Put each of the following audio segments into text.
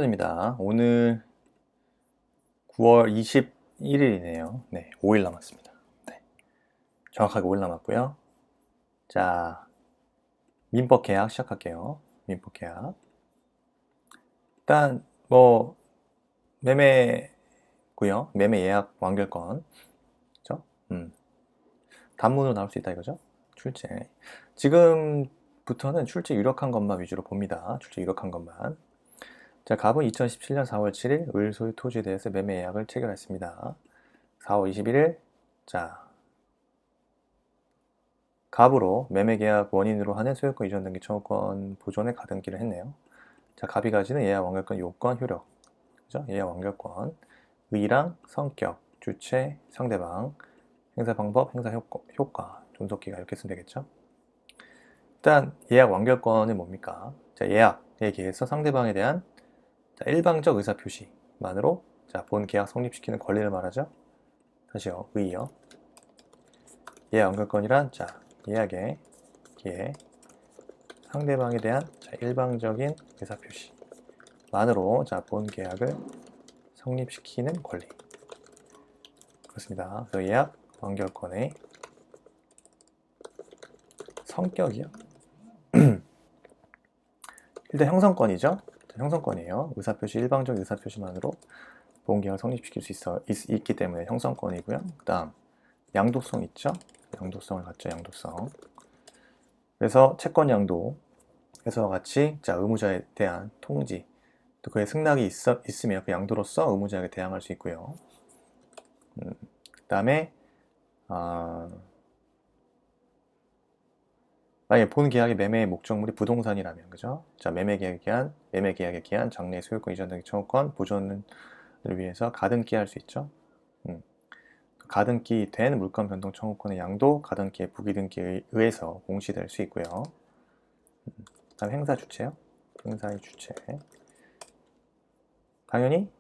입니다. 오늘 9월 21일이네요. 네, 5일 남았습니다. 네, 정확하게 5일 남았고요. 자, 민법 계약 시작할게요. 민법 계약. 일단 매매고요. 매매 예약 완결권. 그죠? 단문으로 나올 수 있다 이거죠? 출제. 지금부터는 출제 유력한 것만 위주로 봅니다. 출제 유력한 것만. 자, 갑은 2017년 4월 7일 을 소유 토지에 대해서 매매 예약을 체결했습니다. 4월 21일, 자, 갑으로 매매계약 원인으로 하는 소유권 이전 등기 청구권 보존의 가등기를 했네요. 자, 갑이 가지는 예약 완결권 요건 효력, 그죠? 예약 완결권, 의랑 성격, 주체, 상대방, 행사 방법, 행사 효과, 존속기가 이렇게 쓰면 되겠죠? 일단 예약 완결권은 뭡니까? 자, 예약에 기해서 상대방에 대한 일방적 의사 표시만으로 본 계약 성립시키는 권리를 말하죠. 다시요, 의요. 예약 완결권이란 예약에 기해 상대방에 대한 일방적인 의사표시만으로 본 계약을 성립시키는 권리. 그렇습니다. 그래서 예약 완결권의 성격이요. 일단 형성권이죠. 형성권이에요. 의사표시, 일방적 의사표시만으로 본 계약을 성립시킬 수 있기 때문에 형성권이고요. 그 다음 양도성 있죠. 양도성을 갖죠. 양도성. 그래서 채권 양도에서와 같이 의무자에 대한 통지, 또 그의 승낙이 있으면 그 양도로서 의무자에게 대항할 수 있고요. 그 다음에 만약에 본 계약의 매매 목적물이 부동산이라면, 그죠? 매매 계약에 기한 장래 소유권 이전 등기 청구권 보존을 위해서 가등기 할 수 있죠. 가등기 된 물권 변동 청구권의 양도 가등기의 부기등기에 의해서 공시될 수 있고요. 다음 행사 주체요. 행사의 주체. 당연히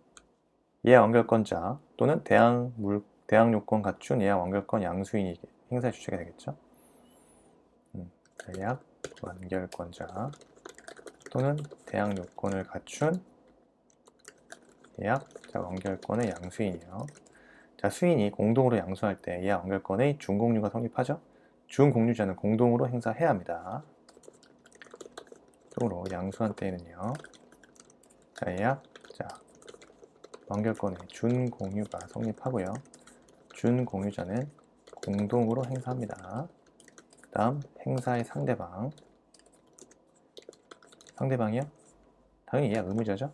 예약 완결권자 또는 대항 요건 갖춘 예약 완결권 양수인이 행사의 주체가 되겠죠. 예약 완결권자 또는 대항 요건을 갖춘 예약 완결권의 양수인이요. 수인이 공동으로 양수할 때 예약 완결권의 준공유가 성립하죠. 준공유자는 공동으로 행사해야 합니다. 쪽으로 양수한 때에는요. 예약 완결권의 준공유가 성립하고요. 준공유자는 공동으로 행사합니다. 그 다음 행사의 상대방이요? 당연히 예약 의무자죠.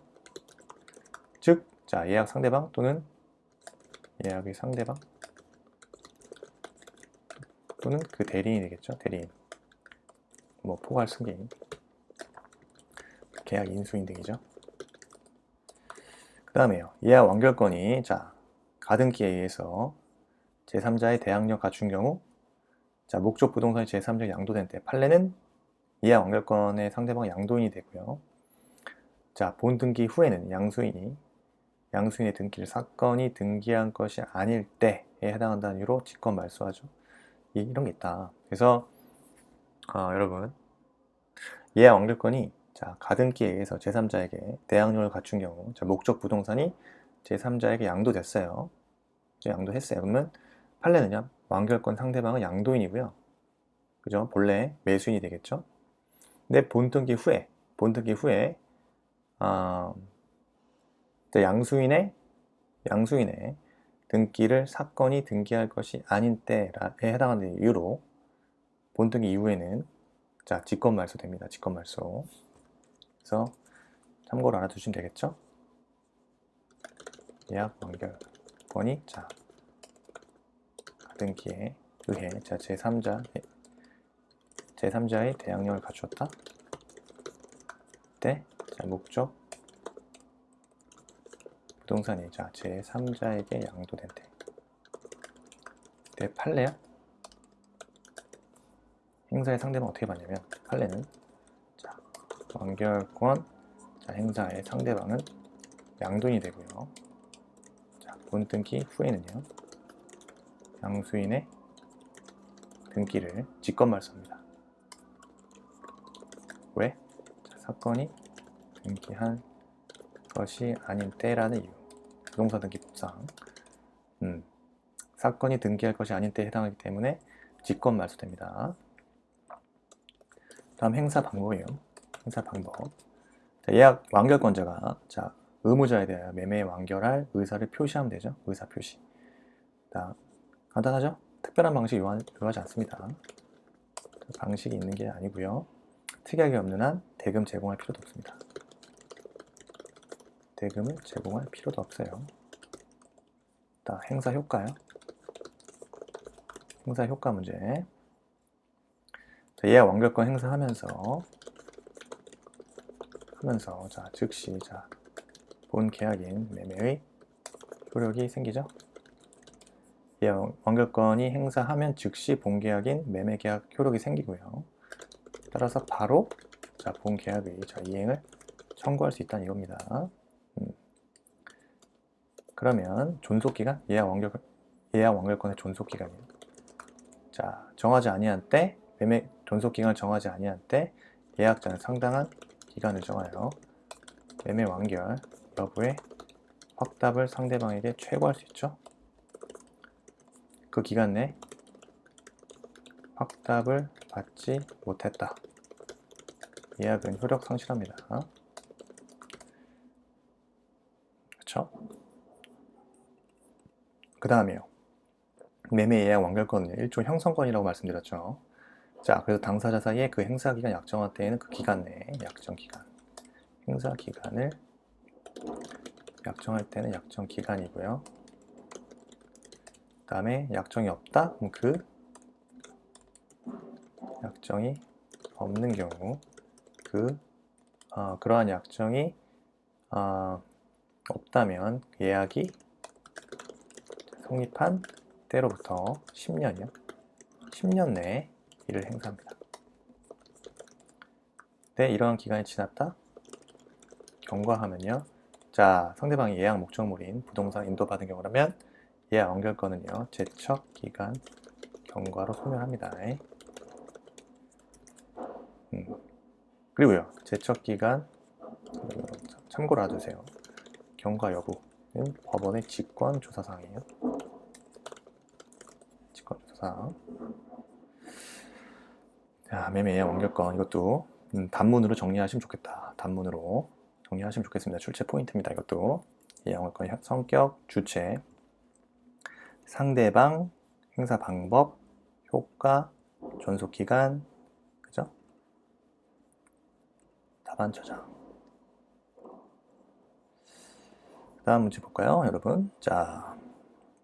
즉, 예약 상대방 또는 예약의 상대방 또는 그 대리인이 되겠죠. 대리인. 포괄 승계인, 계약 인수인 등이죠. 그 다음에요. 예약 완결권이 가등기에 의해서 제3자의 대항력 갖춘 경우 목적 부동산이 제3자에 양도된 때 판례는 예약 완결권의 상대방 양도인이 되고요. 본 등기 후에는 양수인의 등기를 사건이 등기한 것이 아닐 때에 해당한다는 이유로 직권 말소하죠. 이런 게 있다. 그래서 여러분, 예약 완결권이 가등기에 의해서 제3자에게 대항력을 갖춘 경우 목적 부동산이 제3자에게 양도됐어요. 양도했어요. 그러면 판례는요, 완결권 상대방은 양도인이고요. 그죠? 본래 매수인이 되겠죠. 근데 본등기 후에 양수인의 등기를 사건이 등기할 것이 아닌 때에 해당하는 이유로 본등기 이후에는 직권 말소 됩니다. 직권 말소. 그래서 참고로 알아두시면 되겠죠. 예약 완결권이 가등기에 의해 제3자의 대항력을 갖추었다. 때 목적 부동산이 제3자에게 양도된 때 판례야. 행사의 상대방 어떻게 받냐면 판례는 완결권 행사의 상대방은 양도인이 되고요. 본등기 후에는요, 양수인의 등기를 직권 말소합니다. 왜? 사건이 등기한 것이 아닌 때라는 이유. 부동산 등기법상 사건이 등기할 것이 아닌 때에 해당하기 때문에 직권 말소됩니다. 다음 행사 방법이에요. 행사 방법. 자, 예약 완결권자가 의무자에 대하여 매매 완결할 의사를 표시하면 되죠. 의사 표시. 자, 간단하죠? 특별한 방식이 요하지 않습니다. 방식이 있는 게 아니고요. 특이하게 없는 한 대금 제공할 필요도 없습니다. 대금을 제공할 필요도 없어요. 자, 행사 효과요. 행사 효과 문제. 자, 예약 완결권 행사하면서 즉시 본 계약인 매매의 효력이 생기죠. 예약 완결권이 행사하면 즉시 본 계약인 매매 계약 효력이 생기고요. 따라서 바로 본 계약의 이행을 청구할 수 있다는 이겁니다. 그러면 존속기간, 예약 완결권의 존속기간이요. 정하지 아니한 때, 매매 존속기간을 정하지 아니한 때 예약자는 상당한 기간을 정하여 매매 완결 여부의 확답을 상대방에게 최고할 수 있죠. 그 기간 내 확답을 받지 못했다. 예약은 효력 상실합니다. 그렇죠? 그 다음에요. 매매 예약 완결권은 일종 형성권이라고 말씀드렸죠. 그래서 당사자 사이에 그 행사기간 약정할 때에는 그 기간 내에 약정기간, 행사기간을 약정할 때는 약정기간이고요. 그 다음에 약정이 없다? 그럼 그 약정이 없는 경우 그러한 약정이 없다면 예약이 성립한 때로부터 10년이요. 10년 내에 이를 행사합니다. 네, 이러한 기간이 지났다? 경과하면요. 상대방이 예약 목적물인 부동산 인도받은 경우라면 예약 완결권은요. 제척기간 경과로 소멸합니다. 그리고요. 제척기간 참고로 알아두세요. 경과 여부는 법원의 직권조사사항이에요. 직권조사사항. 매매 예약 완결권 이것도 단문으로 정리하시면 좋겠다. 단문으로 정리하시면 좋겠습니다. 출제 포인트입니다. 이것도 예약 완결권 성격, 주체, 상대방, 행사 방법, 효과, 존속기간, 그죠? 답안 저장. 다음 문제 볼까요, 여러분?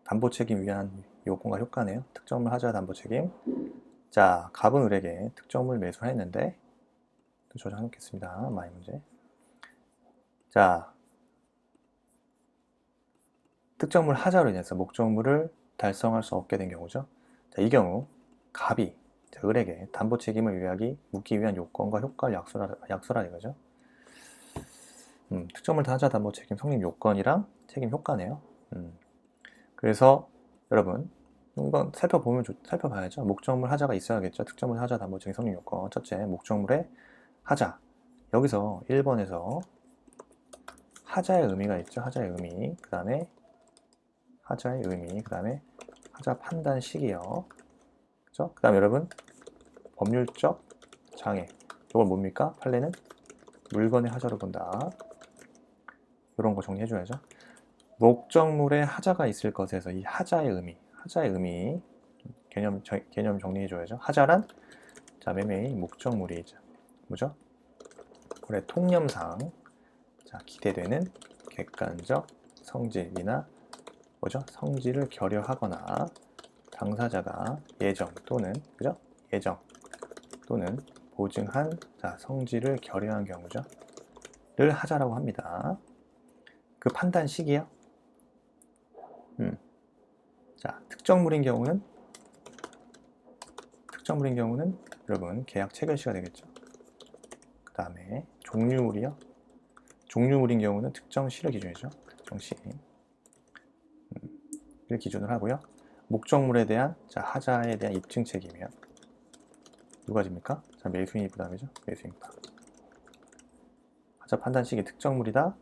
담보책임 위한 요건과 효과네요. 특정물 하자 담보책임. 갑은 을에게 특정물 매수를 했는데 또 저장해 놓겠습니다. 마이 문제. 특정물 하자로 인해서 목적물을 달성할 수 없게 된 경우죠. 이 경우 갑이 을에게 담보 책임을 묻기 위한 요건과 효과를 약속하라 이거죠. 특정물 하자 담보 책임 성립 요건이랑 책임 효과네요. 그래서 여러분 이건 살펴봐야죠. 목적물 하자가 있어야겠죠. 특정물 하자 담보 책임 성립 요건. 첫째, 목적물의 하자. 여기서 1번에서 하자의 의미가 있죠. 하자의 의미. 그 다음에 하자의 의미. 그 다음에 하자 판단 시기요. 그죠? 그 다음에 여러분 법률적 장애. 이걸 뭡니까? 판례는 물건의 하자로 본다. 이런 거 정리해줘야죠. 목적물에 하자가 있을 것에서 이 하자의 의미 개념 정리해줘야죠. 하자란 매매의 목적물이죠. 뭐죠? 그래, 통념상 기대되는 객관적 성질이나 뭐죠? 성질을 결여하거나 당사자가 예정 또는 그죠? 예정 또는 보증한 성질을 결여한 경우죠. 를 하자라고 합니다. 그 판단 시기요. 특정물인 경우는 여러분 계약 체결 시가 되겠죠. 그 다음에 종류물이요. 종류물인 경우는 특정 시를 기준이죠. 특정 시를 기준으로 하고요. 목적물에 대한 하자에 대한 입증 책임이요. 누가 집니까? 매수인이 부담이죠. 매수인 부담. 하자 판단 시기 특정물이다.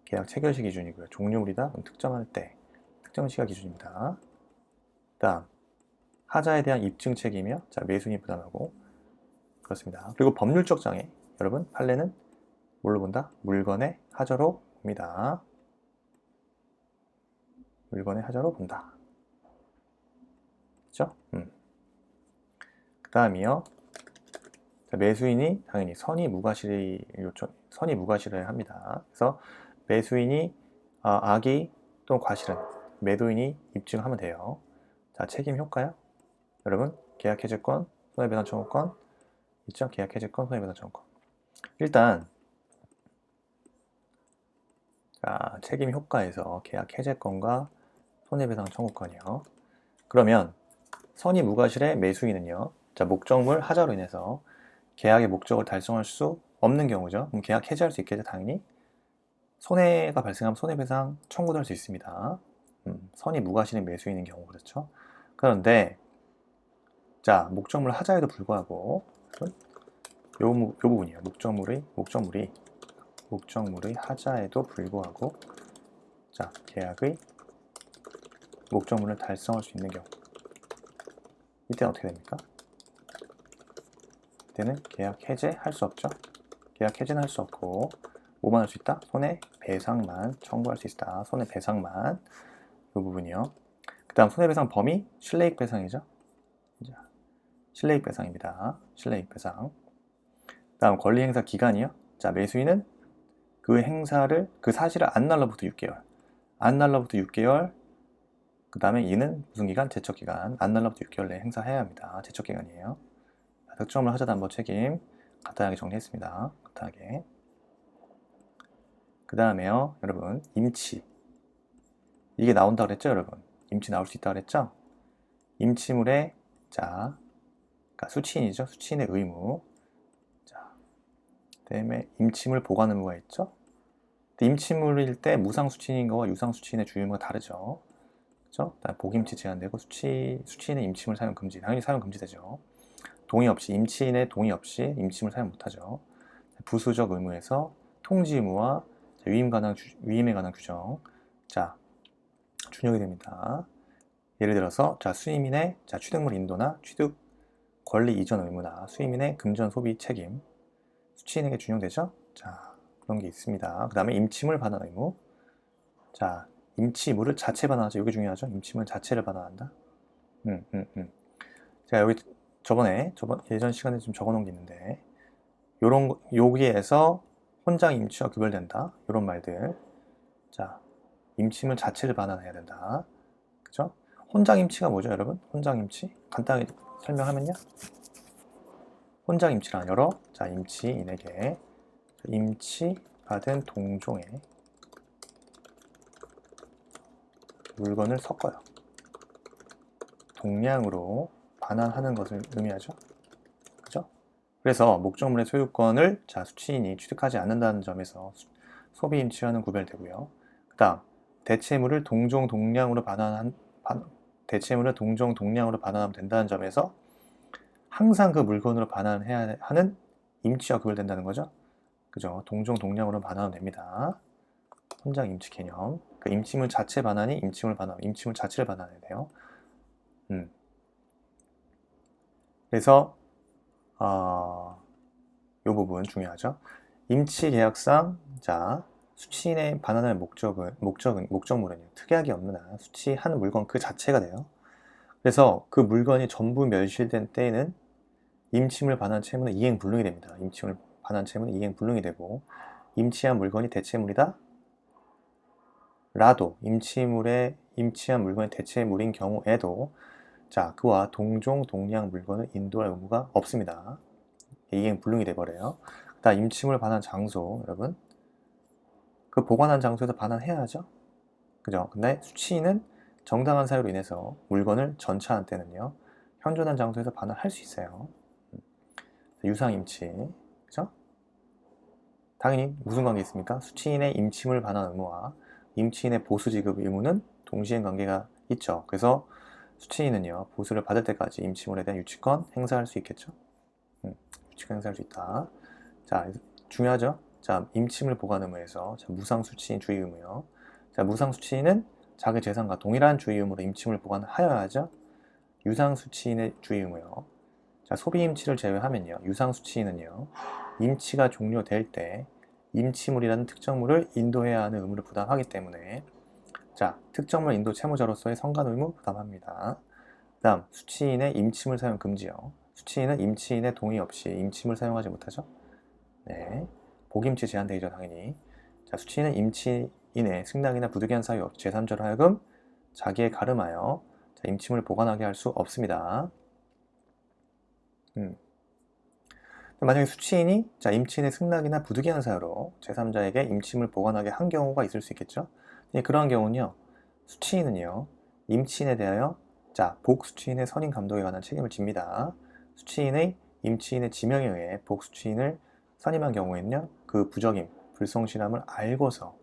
계약 체결시 기준이고요. 종료물이다. 그럼 특정할 때 특정시가 기준입니다. 다음 하자에 대한 입증 책임이요. 자, 매수인이 부담하고 그렇습니다. 그리고 법률적 장애 여러분 판례는 뭘로 본다? 물건의 하자로 봅니다. 물건의 하자로 본다. 그렇죠? 그 다음이요. 매수인이 당연히 선의 무과실을 합니다. 그래서 매수인이 악의 또는 과실은 매도인이 입증하면 돼요. 자, 책임 효과요. 여러분 계약 해지권, 손해배상 청구권 있죠? 계약 해지권, 손해배상 청구권. 일단 자, 책임 효과에서 계약 해제권과 손해배상 청구권이요. 그러면 선의 무과실의 매수인은요. 자, 목적물 하자로 인해서 계약의 목적을 달성할 수 없는 경우죠. 그럼 계약 해지할 수 있겠죠, 당연히. 손해가 발생하면 손해배상 청구도 할 수 있습니다. 선의 무과실의 매수인인 경우 그렇죠. 그런데 자, 목적물 하자에도 불구하고 요 부분이요. 목적물의 하자에도 불구하고 자, 계약의 목적물을 달성할 수 있는 경우 이때는 어떻게 됩니까? 이때는 계약 해제할 수 없죠. 계약 해제는 할 수 없고 뭐만 할 수 있다? 손해배상만 청구할 수 있다. 손해배상만 이 부분이요. 그 다음 손해배상 범위 실내익배상이죠. 실내익배상입니다. 실내익배상. 그 다음 권리행사 기간이요. 자, 매수인은 그 사실을 안 날로부터 6개월. 안 날로부터 6개월. 그 다음에 이는 무슨 기간? 제척기간. 안 날로부터 6개월 내에 행사해야 합니다. 제척기간이에요. 특정물 하자 담보 책임 간단하게 정리했습니다. 간단하게. 그 다음에요, 여러분 임치 이게 나온다 그랬죠, 여러분? 임치 나올 수 있다 그랬죠? 임치물의 자, 그러니까 수취인이죠. 수취인의 의무. 자, 그다음에 임치물 보관 의무가 있죠. 임치물일 때 무상 수취인인 거와 유상 수취인의 주의 의무가 다르죠. 그렇죠? 복임치 제한되고 수취인의 임치물 사용 금지. 당연히 사용 금지되죠. 동의 없이 임치인의 동의 없이 임치물 사용 못하죠. 부수적 의무에서 통지 의무와 위임에 관한 규정. 자, 준용이 됩니다. 예를 들어서 자, 수임인의 자, 취득물 인도나 취득 권리 이전 의무나 수임인의 금전 소비 책임 수취인에게 준용되죠. 자, 그런 게 있습니다. 그 다음에 임치물 반환 의무. 자, 임치물을 자체 반환하죠. 이게 중요하죠. 임치물 자체를 반환한다. 제가 저번 예전 시간에 좀 적어놓은 게 있는데 여기에서 혼장 임치와 구별된다. 이런 말들. 자, 임치물 자체를 반환해야 된다. 그죠? 혼장 임치가 뭐죠, 여러분? 혼장 임치 간단하게 설명하면요. 혼장 임치란 여러 자, 임치인에게 임치받은 동종의 물건을 섞어요. 동량으로 반환하는 것을 의미하죠. 그죠? 그래서 목적물의 소유권을 자, 수취인이 취득하지 않는다는 점에서 소비 임치와는 구별되고요. 그 다음 대체물을 동종 동량으로 반환하면 된다는 점에서 항상 그 물건으로 반환해야 하는 임치와 구별된다는 거죠. 그죠? 동종 동량으로 반환하면 됩니다. 혼장 임치 개념. 그 임치물 자체 반환이 임치물 자체를 반환해야 돼요. 그래서 이 부분 중요하죠. 임치 계약상 자, 수취인의 반환할 목적물은 특약이 없는 한 수취한 물건 그 자체가 돼요. 그래서 그 물건이 전부 멸실된 때에는 임치물 반환 채무는 이행불능이 됩니다. 임치물 반환 채무는 이행불능이 되고 임치한 물건이 대체물이다 라도 임치한 물건이 대체물인 경우에도 자, 그와 동종 동량 물건을 인도할 의무가 없습니다. 이행불능이 돼버려요. 그다음 임치물 반환 장소 여러분 그 보관한 장소에서 반환해야죠. 그죠? 근데 수취인은 정당한 사유로 인해서 물건을 전차한 때는요 현존한 장소에서 반환할 수 있어요. 유상임치 그죠? 당연히 무슨 관계 있습니까? 수취인의 임치물 반환 의무와 임치인의 보수 지급 의무는 동시행 관계가 있죠. 그래서 수취인은요 보수를 받을 때까지 임치물에 대한 유치권 행사할 수 있겠죠. 유치권 행사할 수 있다. 자, 중요하죠. 자, 임침을 보관 의무에서 자, 무상수취인 주의 의무요. 자, 무상수취인은 자기 재산과 동일한 주의 의무로 임침을 보관하여야죠. 유상수취인의 주의 의무요. 자, 소비임치를 제외하면요. 유상수취인은요. 임치가 종료될 때 임치물이라는 특정물을 인도해야 하는 의무를 부담하기 때문에 자, 특정물 인도 채무자로서의 성간 의무 부담합니다. 그 다음, 수취인의 임침을 사용 금지요. 수취인은 임치인의 동의 없이 임침을 사용하지 못하죠. 네, 복임치 제한되죠, 당연히. 자, 수취인은 임치인의 승낙이나 부득이한 사유, 제3자로 하여금 자기의 가름하여 자, 임침을 보관하게 할 수 없습니다. 만약에 수취인이 자, 임치인의 승낙이나 부득이한 사유로 제3자에게 임침을 보관하게 한 경우가 있을 수 있겠죠. 그러한 경우는요, 수취인은요, 임치인에 대하여 자, 복수취인의 선임 감독에 관한 책임을 집니다. 수취인의 임치인의 지명에 의해 복수취인을 선임한 경우에는요, 그 부적임, 불성실함을 알고서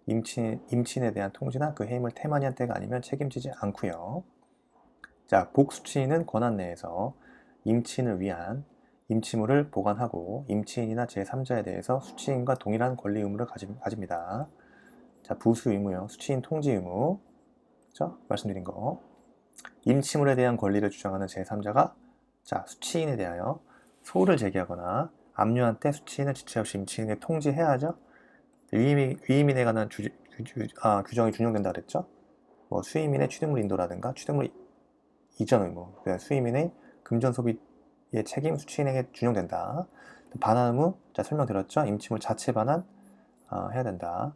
임치인에 대한 통지나 그 해임을 태만히 한 때가 아니면 책임지지 않고요. 자, 복수취인은 권한 내에서 임치인을 위한 임치물을 보관하고 임치인이나 제3자에 대해서 수취인과 동일한 권리 의무를 가집니다. 자, 부수 의무요. 수취인 통지 의무. 그렇죠? 말씀드린 거. 임치물에 대한 권리를 주장하는 제3자가 자, 수취인에 대하여 소를 제기하거나 압류한 때 수취인을 지체 없이 임치인에게 통지해야 하죠. 위임인에 관한 규정이 준용된다 그랬죠. 뭐 수임인의 취득물 인도라든가 취득물 이전 의무, 수임인의 금전 소비의 책임 수취인에게 준용된다. 반환 의무, 자, 설명드렸죠. 임치물 자체 반환 해야 된다.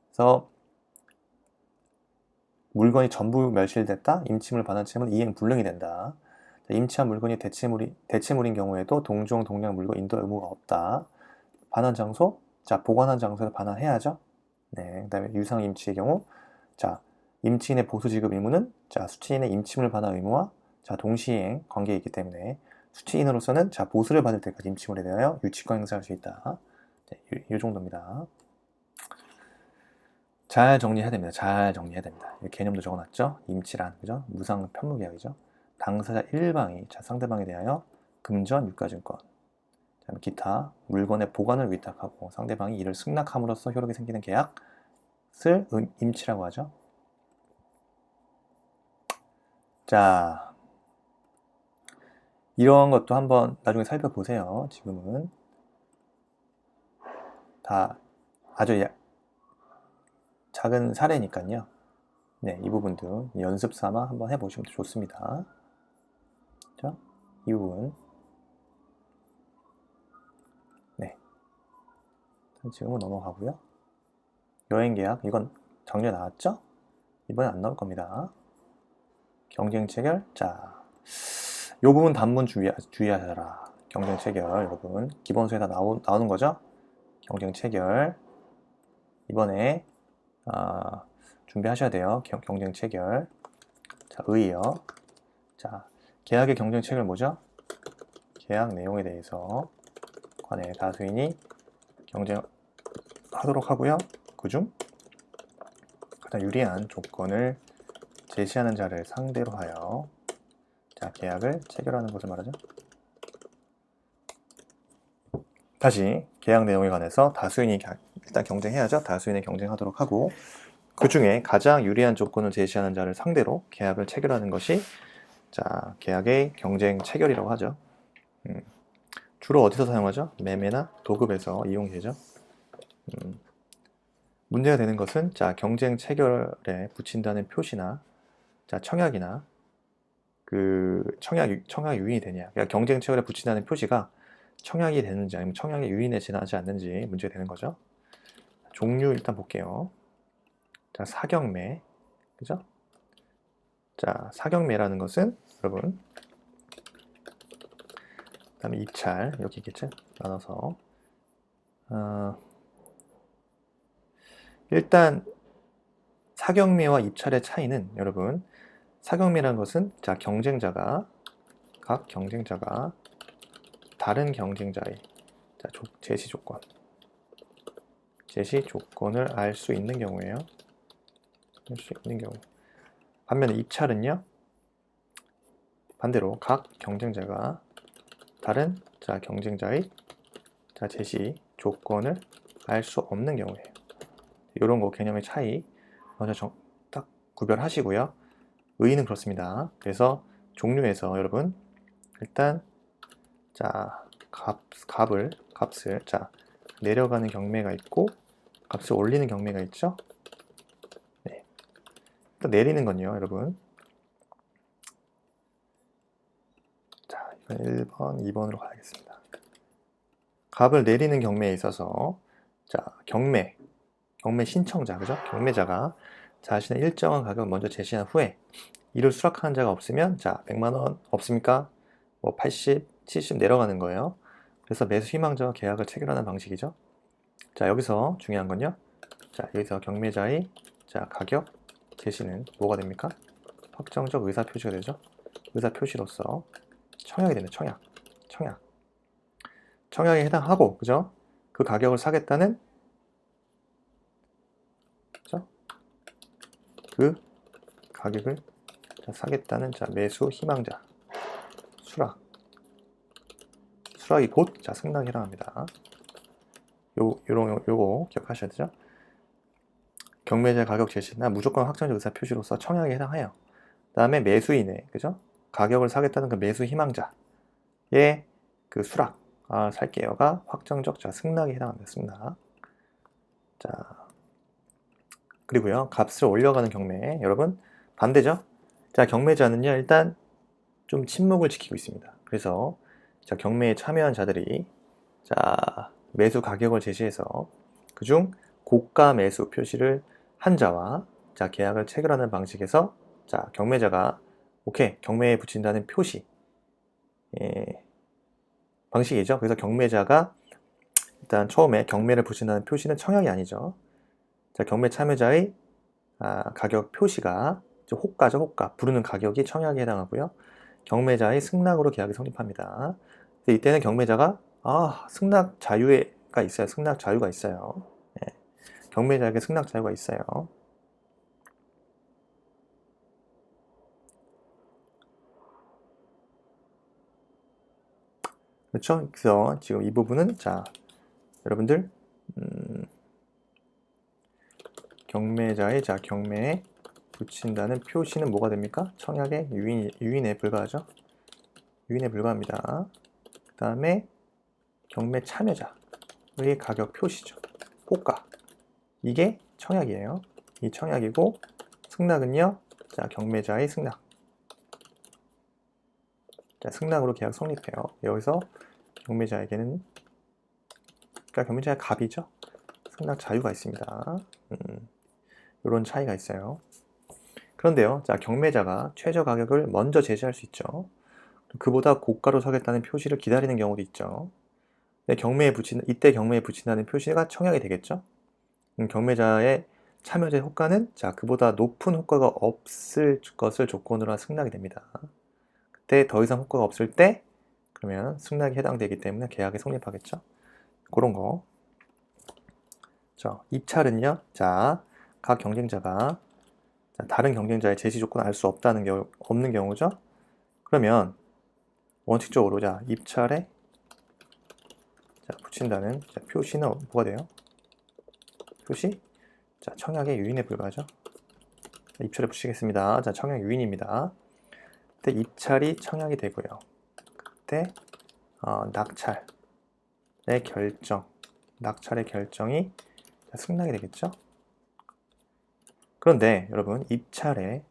그래서 물건이 전부 멸실됐다. 임치물 반환 채무는 이행 불능이 된다. 임치한 물건이 대체물인 경우에도 동종 동량 물건 인도 의무가 없다. 반환 장소, 자, 보관한 장소에서 반환해야죠. 네, 그다음에 유상 임치의 경우, 자, 임치인의 보수 지급 의무는 자, 수취인의 임치물 반환 의무와 자, 동시행 관계에 있기 때문에 수취인으로서는 자, 보수를 받을 때까지 임치물에 대하여 유치권 행사할 수 있다. 네, 이 정도입니다. 잘 정리해야 됩니다. 잘 정리해야 됩니다. 개념도 적어놨죠. 임치란, 그죠? 무상 편무계약이죠. 당사자 1방이 자, 상대방에 대하여 금전, 유가증권, 기타 물건의 보관을 위탁하고 상대방이 이를 승낙함으로써 효력이 생기는 계약을 임치라고 하죠. 자, 이런 것도 한번 나중에 살펴보세요. 지금은 다 아주 작은 사례니까요. 네, 이 부분도 연습 삼아 한번 해보시면 좋습니다. 자, 이 부분. 네. 지금은 넘어가고요. 여행계약, 이건 작년에 나왔죠? 이번에 안 나올 겁니다. 경쟁 체결, 자, 요 부분 단문 주의하셔라. 경쟁 체결, 여러분. 기본서에 다 나오는 거죠? 경쟁 체결. 이번에, 준비하셔야 돼요. 경쟁 체결. 자, 의의요. 자, 계약의 경쟁 체결 뭐죠? 계약 내용에 대해서 관해 다수인이 경쟁하도록 하고요. 그중 가장 유리한 조건을 제시하는 자를 상대로 하여 자, 계약을 체결하는 것을 말하죠. 다시 계약 내용에 관해서 다수인이 일단 경쟁해야죠. 다수인이 경쟁하도록 하고 그 중에 가장 유리한 조건을 제시하는 자를 상대로 계약을 체결하는 것이 자, 계약의 경쟁 체결이라고 하죠. 주로 어디서 사용하죠? 매매나 도급에서 이용이 되죠. 문제가 되는 것은 자, 경쟁 체결에 붙인다는 표시나 자, 청약이나 그 청약 유인이 되냐. 그러니까 경쟁 체결에 붙인다는 표시가 청약이 되는지 아니면 청약의 유인에 지나지 않는지 문제가 되는 거죠. 종류 일단 볼게요. 자, 사경매. 그죠? 자, 사경매라는 것은 여러분 그 다음에 입찰 여기 있겠죠? 나눠서 일단 사경매와 입찰의 차이는 여러분 사경매라는 것은 자, 각 경쟁자가 다른 경쟁자의 자, 제시 조건을 알 수 있는 경우예요. 알 수 있는 경우. 반면에 입찰은요. 반대로 각 경쟁자가 다른 자, 경쟁자의 자, 제시 조건을 알 수 없는 경우예요. 이런 거 개념의 차이 먼저 딱 구별하시고요. 의의는 그렇습니다. 그래서 종류에서 여러분 일단 자 값을 자 내려가는 경매가 있고 값을 올리는 경매가 있죠. 네. 일단 내리는 건요, 여러분. 자, 이건 1번, 2번으로 가야겠습니다. 값을 내리는 경매에 있어서 자 경매 신청자, 그죠? 경매자가 자신의 일정한 가격을 먼저 제시한 후에 이를 수락하는 자가 없으면 자 100만 원 없습니까? 뭐 80, 70 내려가는 거예요. 그래서 매수 희망자와 계약을 체결하는 방식이죠. 자 여기서 중요한 건요. 자 여기서 경매자의 자 가격 제시는 뭐가 됩니까? 확정적 의사 표시가 되죠. 의사 표시로서 청약이 되는 청약에 해당하고, 그죠? 그 가격을 사겠다는, 그죠? 그 가격을 사겠다는 자 매수 희망자 수락이 곧 자 승낙에 해당합니다. 요거 기억하셔야 되죠. 경매자 가격 제시나 무조건 확정적 의사 표시로서 청약에 해당해요. 다음에 매수인의, 그죠? 가격을 사겠다는 그 매수 희망자의 그 수락, 살게요가 확정적 자 승낙에 해당합니다. 승낙. 자 그리고요 값을 올려가는 경매, 여러분 반대죠. 자 경매자는요 일단 좀 침묵을 지키고 있습니다. 그래서 자 경매에 참여한 자들이 자 매수 가격을 제시해서 그중 고가 매수 표시를 한 자와 자 계약을 체결하는 방식에서 자 경매자가 오케이 경매에 붙인다는 표시 방식이죠. 그래서 경매자가 일단 처음에 경매를 붙인다는 표시는 청약이 아니죠. 자 경매 참여자의 가격 표시가 호가죠. 호가 부르는 가격이 청약에 해당하고요. 경매자의 승낙으로 계약이 성립합니다. 이때는 경매자가 승낙 자유가 있어요. 승낙 자유가 있어요. 네. 경매자에게 승낙 자유가 있어요. 그렇죠? 그래서 지금 이 부분은 자 여러분들 경매자의 자 경매에 붙인다는 표시는 뭐가 됩니까? 청약의 유인에 불과하죠. 유인에 불과합니다. 그 다음에 경매 참여자의 가격 표시죠. 호가. 이게 청약이에요. 이 청약이고 승낙은요. 자 경매자의 승낙. 자 승낙으로 계약 성립해요. 여기서 경매자에게는 그러니까 경매자의 갑이죠. 승낙 자유가 있습니다. 이런 차이가 있어요. 그런데요, 자 경매자가 최저 가격을 먼저 제시할 수 있죠. 그보다 고가로 사겠다는 표시를 기다리는 경우도 있죠. 이때 경매에 붙인다는 표시가 청약이 되겠죠. 경매자의 참여자의 호가는 자 그보다 높은 호가가 없을 것을 조건으로 한 승낙이 됩니다. 그때 더 이상 호가가 없을 때 그러면 승낙이 해당되기 때문에 계약이 성립하겠죠. 그런 거. 자, 입찰은요. 자, 각 경쟁자가 다른 경쟁자의 제시 조건을 알 수 없는 경우죠. 그러면 원칙적으로 자 입찰에 자 붙인다는 자, 표시는 뭐가 돼요? 표시 자 청약의 유인에 불과하죠. 자, 입찰에 붙이겠습니다. 자 청약 유인입니다. 그때 입찰이 청약이 되고요. 그때 낙찰의 결정이 승낙이 되겠죠. 그런데 여러분 입찰에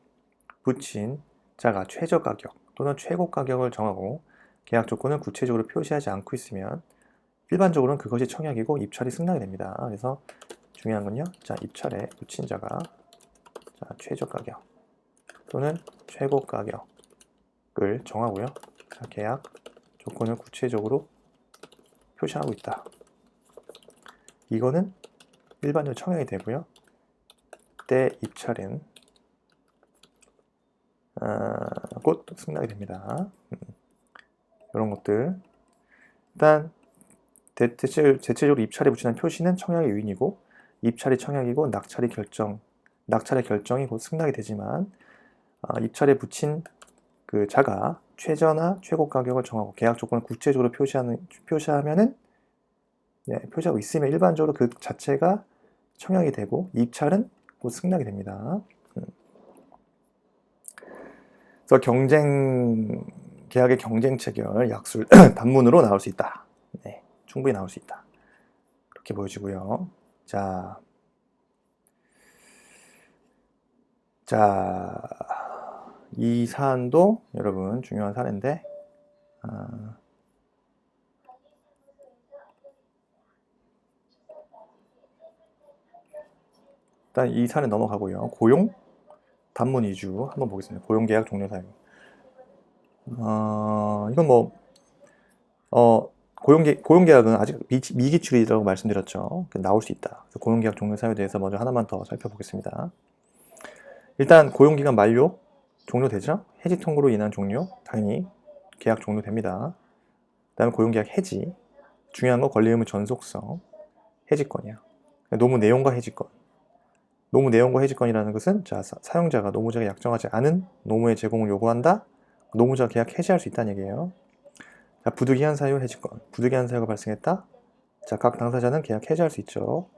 붙인 자가 최저 가격 또는 최고 가격을 정하고 계약 조건을 구체적으로 표시하지 않고 있으면 일반적으로는 그것이 청약이고 입찰이 승낙이 됩니다. 그래서 중요한 건요. 자 입찰에 붙인 자가 자 최저 가격 또는 최고 가격을 정하고요. 자 계약 조건을 구체적으로 표시하고 있다. 이거는 일반적으로 청약이 되고요. 그때 입찰은 곧 승낙이 됩니다. 이런 것들 일단 대체적으로 입찰에 붙이는 표시는 청약의 유인이고 입찰이 청약이고 낙찰의 결정이 곧 승낙이 되지만 입찰에 붙인 그 자가 최저나 최고 가격을 정하고 계약 조건을 구체적으로 표시하면은 표시하고 있으면 일반적으로 그 자체가 청약이 되고 입찰은 곧 승낙이 됩니다. 그래서 계약의 경쟁 체결, 약술, 단문으로 나올 수 있다. 네, 충분히 나올 수 있다. 그렇게 보여지고요. 자, 이 사안도 여러분 중요한 사례인데, 일단 이 사례 넘어가고요. 고용, 단문 이주 한번 보겠습니다. 고용계약 종료 사유. 이건 뭐 고용계약은 아직 미기출이라고 말씀드렸죠. 나올 수 있다. 그래서 고용계약 종료 사유에 대해서 먼저 하나만 더 살펴보겠습니다. 일단 고용기간 만료 종료되죠. 해지 통고로 인한 종료 당연히 계약 종료됩니다. 그 다음에 고용계약 해지, 중요한 건 권리 의무 전속성, 해지권이야. 노무 내용과 해지권. 노무 내용과 해지권이라는 것은 사용자가 노무자가 약정하지 않은 노무의 제공을 요구한다. 노무자가 계약 해지할 수 있다는 얘기예요. 부득이한 사유 해지권. 부득이한 사유가 발생했다. 각 당사자는 계약 해지할 수 있죠.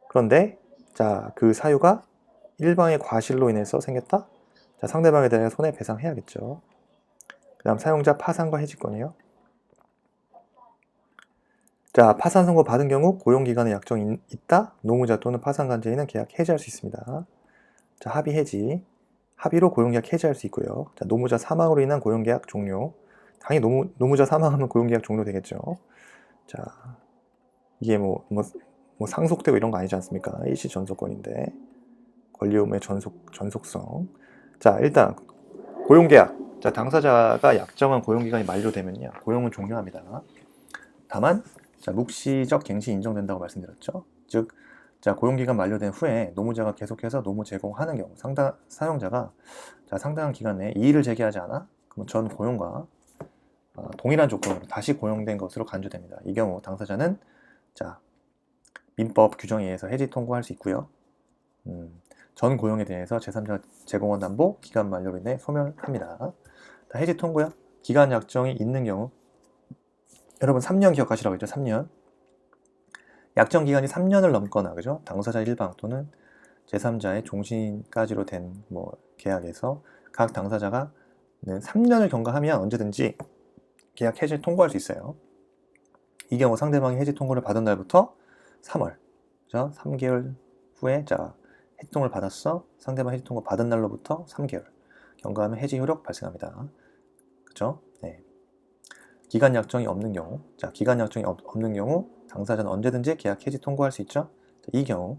그런데 그 사유가 일방의 과실로 인해서 생겼다. 상대방에 대해 손해배상해야겠죠. 그 다음 사용자 파산과 해지권이에요. 파산 선고 받은 경우 고용기간의 약정이 있다. 노무자 또는 파산관계인은 계약 해지할 수 있습니다. 합의 해지. 합의로 고용계약 해지할 수 있고요. 노무자 사망으로 인한 고용계약 종료. 당연히 노무자 사망하면 고용계약 종료되겠죠. 이게 뭐 상속되고 이런 거 아니지 않습니까? 일시 전속권인데 권리 의무의 전속성. 일단 고용계약. 당사자가 약정한 고용기간이 만료되면요, 고용은 종료합니다. 다만 묵시적 갱신이 인정된다고 말씀드렸죠. 즉 고용기간 만료된 후에 노무자가 계속해서 노무 제공하는 경우 사용자가 상당한 기간 내에 이의를 제기하지 않아 그럼 전 고용과 동일한 조건으로 다시 고용된 것으로 간주됩니다. 이 경우 당사자는 민법 규정에 의해서 해지 통고할 수 있고요. 전 고용에 대해서 제3자 제공원 담보 기간 만료로 인해 소멸합니다. 해지 통고요. 기간 약정이 있는 경우 여러분 3년 기억하시라고 했죠. 3년. 약정 기간이 3년을 넘거나 그죠? 당사자 일방 또는 제3자의 종신까지로 된 계약에서 각 당사자가 3년을 경과하면 언제든지 계약 해지를 통고할 수 있어요. 이 경우 상대방이 해지 통고를 받은 날부터 3월, 그죠? 3개월 후에 해지 통고를 받았어. 상대방 해지 통고 받은 날로부터 3개월 경과하면 해지 효력 발생합니다. 그죠? 네. 기간 약정이 없는 경우, 기간 약정이 없는 경우 당사자는 언제든지 계약 해지 통고할 수 있죠. 이 경우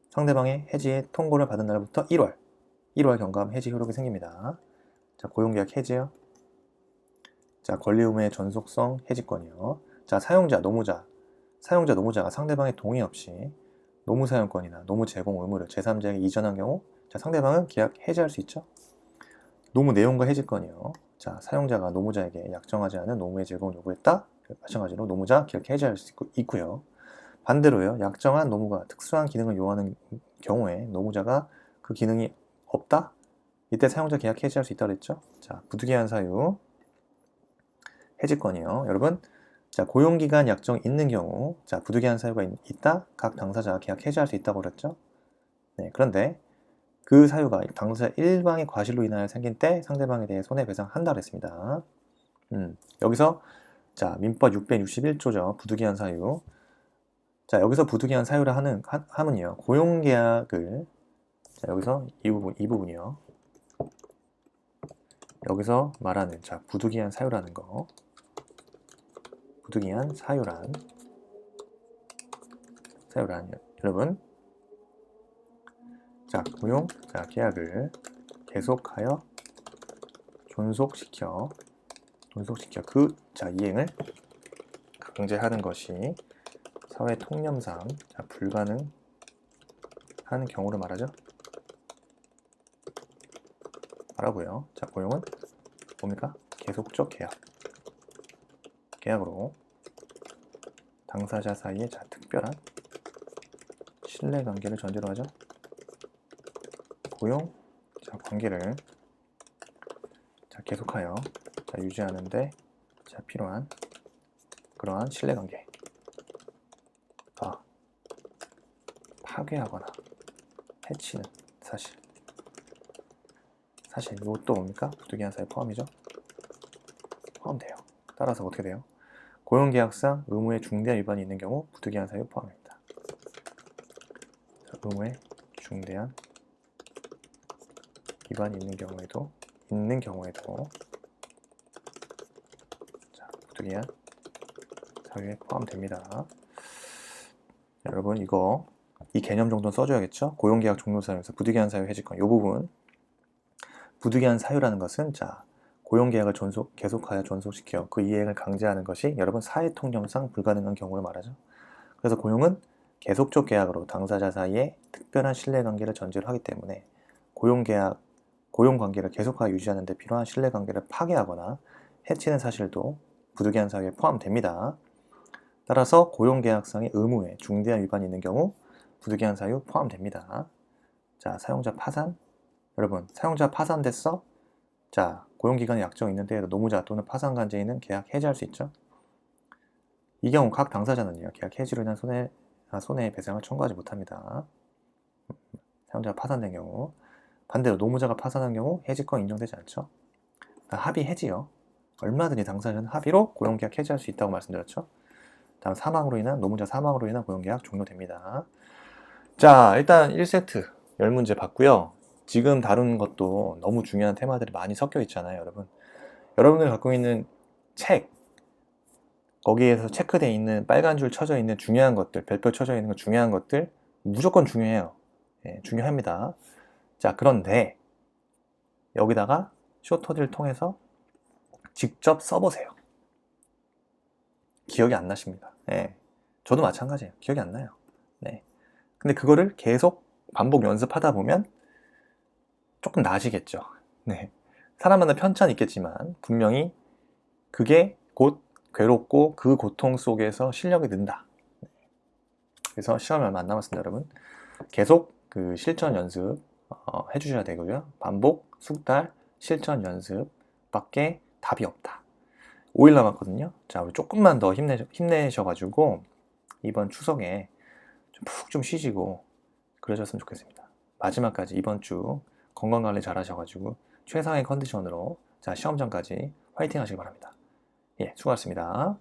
상대방의 해지의 통고를 받은 날부터 1월 경과하면 해지 효력이 생깁니다. 고용계약 해지요. 권리 의무의 전속성 해지권이요. 사용자 노무자가 상대방의 동의 없이 노무 사용권이나 노무 제공 의무를 제3자에게 이전한 경우 상대방은 계약 해지할 수 있죠. 노무 내용과 해지권이요. 사용자가 노무자에게 약정하지 않은 노무의 제공을 요구했다. 마찬가지로 노무자 계약 해지할 수 있고요. 반대로요. 약정한 노무가 특수한 기능을 요하는 경우에 노무자가 그 기능이 없다. 이때 사용자 계약 해지할 수 있다고 했죠. 부득이한 사유 해지권이요. 여러분, 고용기간 약정 있는 경우, 부득이한 사유가 있다. 각 당사자가 계약 해지할 수 있다고 그랬죠. 네, 그런데 그 사유가 당사자 일방의 과실로 인하여 생긴 때 상대방에 대해 손해배상한다 그랬습니다. 여기서 민법 661조죠. 부득이한 사유. 여기서 부득이한 사유라 하면요. 고용계약을 여기서 이 부분이요. 여기서 말하는 부득이한 사유라는 거. 부득이한 사유란 여러분 고용 계약을 계속하여 존속시켜 그 이행을 강제하는 것이 사회 통념상 불가능한 경우를 말하죠. 말하고요. 고용은 뭡니까? 계속적 계약으로 당사자 사이에 특별한 신뢰관계를 전제로 하죠. 고용 관계를 계속하여 유지하는데 필요한 그러한 신뢰관계. 파괴하거나 해치는 사실 이것도 뭡니까? 부득이한 사유 포함이죠? 포함돼요. 따라서 어떻게 돼요? 고용계약상 의무에 중대한 위반이 있는 경우 부득이한 사유 포함입니다. 의무에 중대한 위반이 있는 경우에도 자, 부득이한 사유에 포함됩니다. 여러분 이 개념 정도는 써줘야겠죠? 고용계약 종료 사유에서 부득이한 사유 해지권 이 부분 부득이한 사유라는 것은 자 고용계약을 계속하여 존속시켜 그 이행을 강제하는 것이 여러분 사회통념상 불가능한 경우를 말하죠. 그래서 고용은 계속적 계약으로 당사자 사이에 특별한 신뢰관계를 전제로 하기 때문에 고용관계를 계속하여 유지하는 데 필요한 신뢰관계를 파괴하거나 해치는 사실도 부득이한 사유에 포함됩니다. 따라서 고용계약상의 의무에 중대한 위반이 있는 경우 부득이한 사유 포함됩니다. 자, 사용자 파산. 여러분, 사용자 파산됐어? 자, 고용기간의 약정이 있는데 노무자 또는 파산관계인은 계약 해지할 수 있죠. 이 경우 각 당사자는요, 계약 해지로 인한 손해배상을 청구하지 못합니다. 사용자가 파산된 경우. 반대로 노무자가 파산한 경우 해지권 인정되지 않죠. 합의 해지요. 얼마든지 당사자는 합의로 고용계약 해지할 수 있다고 말씀드렸죠. 다음 노무자 사망으로 인한 고용계약 종료됩니다. 자, 일단 1세트 10문제 봤고요. 지금 다룬 것도 너무 중요한 테마들이 많이 섞여 있잖아요, 여러분. 여러분들 갖고 있는 책, 거기에서 체크되어 있는 빨간 줄 쳐져 있는 중요한 것들, 별표 쳐져 있는 중요한 것들 무조건 중요해요. 예, 중요합니다. 자, 그런데 여기다가 쇼터들을 통해서 직접 써보세요. 기억이 안 나십니다. 예, 저도 마찬가지예요. 기억이 안 나요. 네. 근데 그거를 계속 반복 연습하다 보면 조금 나아지겠죠. 네. 사람마다 편차는 있겠지만 분명히 그게 곧 괴롭고 그 고통 속에서 실력이 는다. 그래서 시험이 얼마 안 남았습니다, 여러분. 계속 그 실전 연습 해주셔야 되고요. 반복, 숙달, 실전 연습밖에 답이 없다. 5일 남았거든요. 자, 우리 조금만 더 힘내셔가지고 이번 추석에 푹 좀 쉬시고 그러셨으면 좋겠습니다. 마지막까지 이번 주 건강관리 잘 하셔가지고 최상의 컨디션으로 자 시험 전까지 화이팅 하시기 바랍니다. 예, 수고하셨습니다.